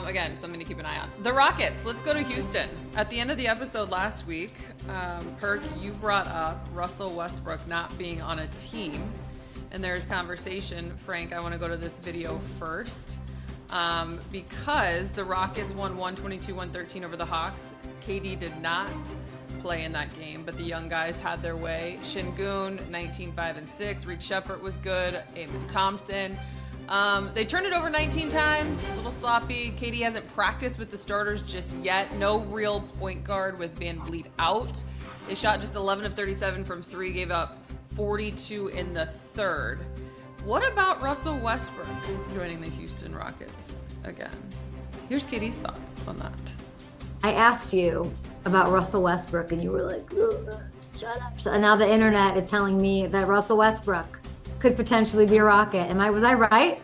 Again, something to keep an eye on. The Rockets. Let's go to Houston. At the end of the episode last week, Perk, you brought up Russell Westbrook not being on a team. And there's conversation. Frank, I want to go to this video first. Because the Rockets won 122-113 over the Hawks. KD did not play in that game, but the young guys had their way. Şengün, 19-5-6. Reed Sheppard was good. Amen Thompson. They turned it over 19 times. A little sloppy. KD hasn't practiced with the starters just yet. No real point guard with Van Vliet out. They shot just 11 of 37 from 3, gave up 42 in the third. What about Russell Westbrook joining the Houston Rockets again? Here's KD's thoughts on that. I asked you about Russell Westbrook, and you were like, shut up. And now the internet is telling me that Russell Westbrook could potentially be a Rocket. Was I right?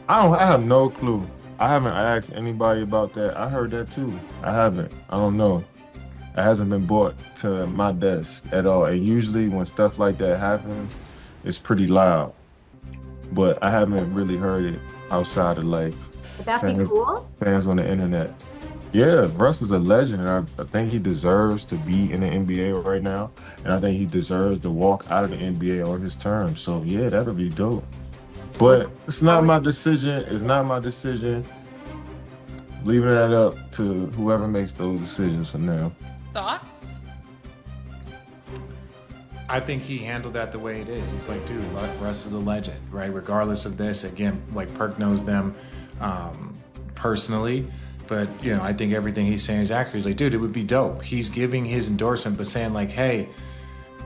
I have no clue. I haven't asked anybody about that. I heard that too. I haven't. I don't know. It hasn't been brought to my desk at all. And usually when stuff like that happens, it's pretty loud. But I haven't really heard it outside of like Would that be cool? Fans on the internet. Yeah, Russ is a legend. And I think he deserves to be in the NBA right now. And I think he deserves to walk out of the NBA on his terms. So yeah, that'll be dope. But it's not my decision. It's not my decision. Leaving that up to whoever makes those decisions for now. Thoughts? I think he handled that the way it is. He's like, dude, Russ is a legend, right? Regardless of this, again, like Perk knows them personally, but I think everything he's saying is accurate. He's like, dude, it would be dope. He's giving his endorsement, but saying like, hey,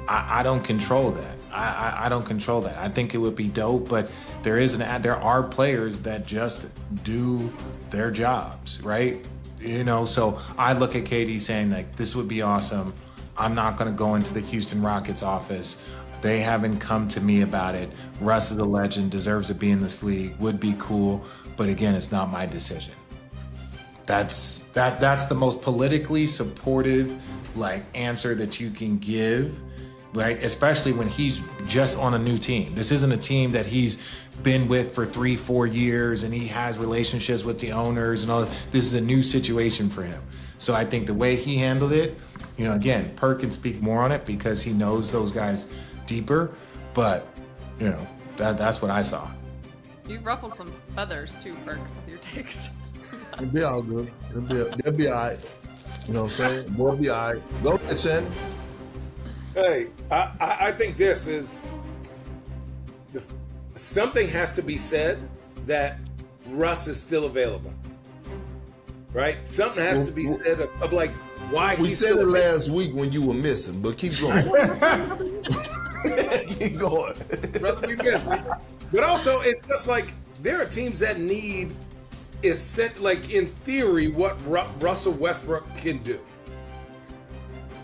I don't control that. I don't control that. I think it would be dope, but there are players that just do their jobs, right? So I look at KD saying like, this would be awesome. I'm not going to go into the Houston Rockets office. They haven't come to me about it. Russ is a legend, deserves to be in this league, would be cool. But again, it's not my decision. That's the most politically supportive answer that you can give, right? Especially when he's just on a new team. This isn't a team that he's been with for 3-4 years and he has relationships with the owners and all that. This is a new situation for him. So I think the way he handled it, again, Perk can speak more on it because he knows those guys deeper, but that's what I saw. You ruffled some feathers too, Perk, with your takes. It'll be all good. They'll be all right. You know what I'm saying? Boy, be all right. Go ahead, Shannon. Hey, I think this is something has to be said that Russ is still available, right? Something has to be said of like why we said it last week when you were missing, but keep going. Keep going. Brother, we missing. But also, it's just like there are teams that need is sent like in theory what Russell Westbrook can do.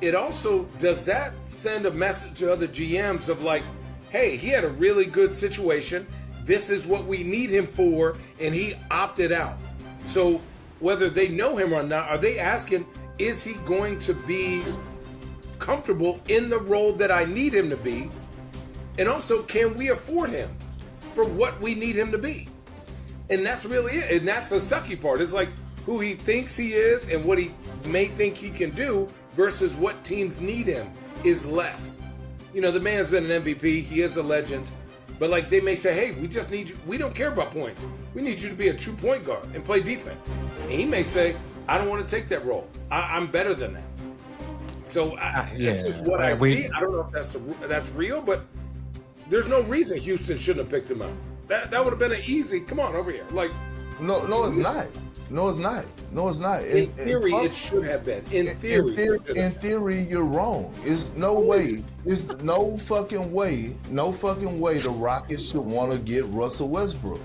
It also does that send a message to other GMs of like, hey, he had a really good situation. This is what we need him for, and he opted out. So whether they know him or not, are they asking, is he going to be comfortable in the role that I need him to be? And also, can we afford him for what we need him to be? And that's really it. And that's the sucky part. It's like who he thinks he is and what he may think he can do versus what teams need him is less. The man's been an MVP. He is a legend. But like they may say, hey, we just need you. We don't care about points. We need you to be a true point guard and play defense. And he may say, I don't want to take that role. I'm better than that. So that's just what I see. I don't know if that's real, but there's no reason Houston shouldn't have picked him up. That would have been an easy, come on over here. Like, no, it's not. No, it's not. In theory, it should have been. In theory, you're wrong. It's no way. It's no fucking way. No fucking way the Rockets should want to get Russell Westbrook,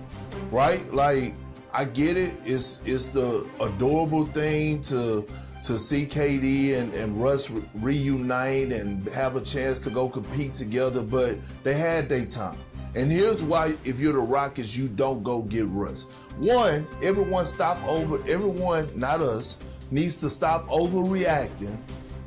right? Like, I get it. It's the adorable thing to see KD and Russ reunite and have a chance to go compete together, but they had their time. And here's why, if you're the Rockets, you don't go get Russ. One, everyone, not us, needs to stop overreacting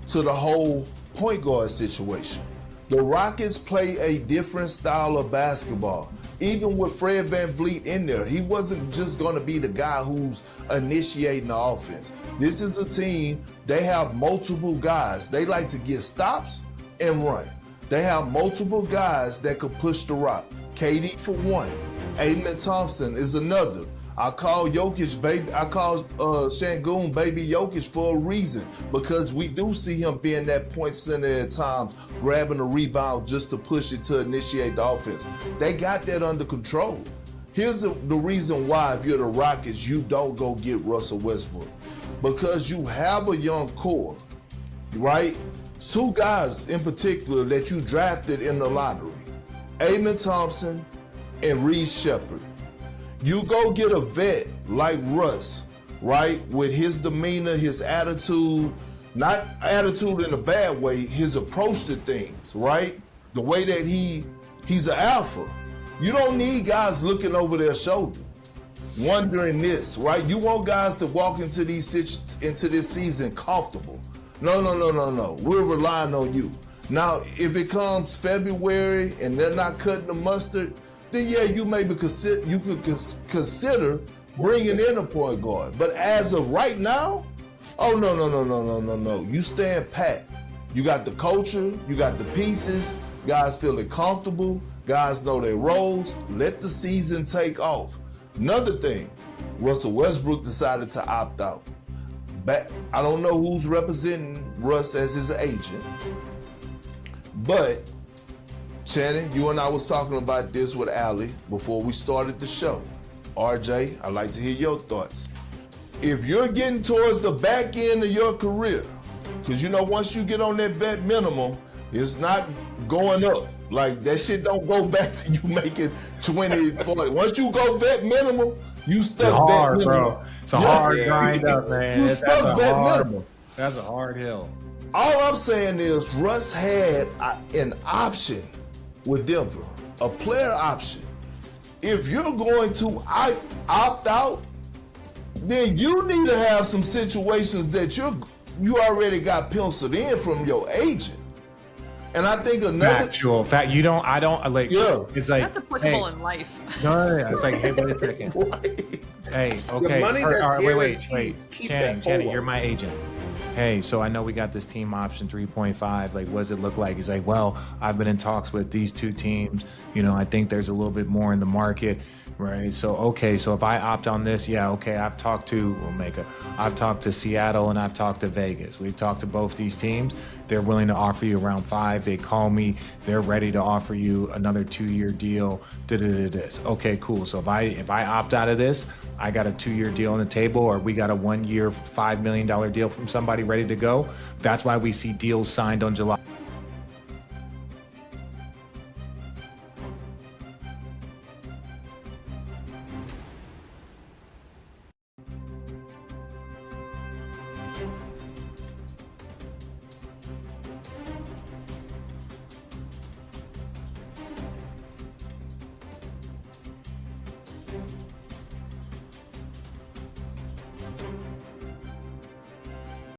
to the whole point guard situation. The Rockets play a different style of basketball. even with Fred VanVleet in there, he wasn't just going to be the guy who's initiating the offense. This is a team, they have multiple guys. They like to get stops and run. They have multiple guys that could push the rock. KD for one. Amen Thompson is another. I call Jokic baby. I call Shangoon baby Jokic for a reason, because we do see him being that point center at times, grabbing a rebound just to push it to initiate the offense. They got that under control. Here's the reason why, if you're the Rockets, you don't go get Russell Westbrook, because you have a young core, right? Two guys in particular that you drafted in the lottery, Amen Thompson and Reed Shepherd. You go get a vet like Russ, right? With his demeanor, his attitude, not attitude in a bad way, his approach to things, right? The way that he's an alpha. You don't need guys looking over their shoulder, wondering this, right? You want guys to walk into this season comfortable. No. We're relying on you. Now, if it comes February and they're not cutting the mustard, then yeah, you maybe consider bringing in a point guard. But as of right now, oh no. You stand pat. You got the culture, you got the pieces, guys feeling comfortable, guys know their roles. Let the season take off. Another thing, Russell Westbrook decided to opt out. I don't know who's representing Russ as his agent, but Shannon, you and I was talking about this with Allie before we started the show. RJ, I'd like to hear your thoughts. If you're getting towards the back end of your career, because once you get on that vet minimum, it's not going up. Like, that shit don't go back to you making 20, 40. Once you go vet minimum, you stuck vet minimum. Bro. It's a hard grind up, man. That's a hard hill. All I'm saying is Russ had an option with Denver, a player option. If you're going to opt out, then you need to have some situations that you already got penciled in from your agent. And I think another factual fact, I don't like. Yeah, it's like that's applicable in life. No, it's like, hey, wait a second. Right. Hey, okay, the money that's wait. Shannon, you're my agent. Hey, so I know we got this team option 3.5. Like, what does it look like? He's like, well, I've been in talks with these two teams. I think there's a little bit more in the market, right? So, okay, so if I opt on this, yeah, okay, I've talked to I've talked to Seattle and I've talked to Vegas. We've talked to both these teams. They're willing to offer you around 5. They call me. They're ready to offer you another 2-year deal. Okay, cool. So if I opt out of this, I got a 2-year deal on the table, or we got a 1-year, $5 million deal from somebody ready to go. That's why we see deals signed on July.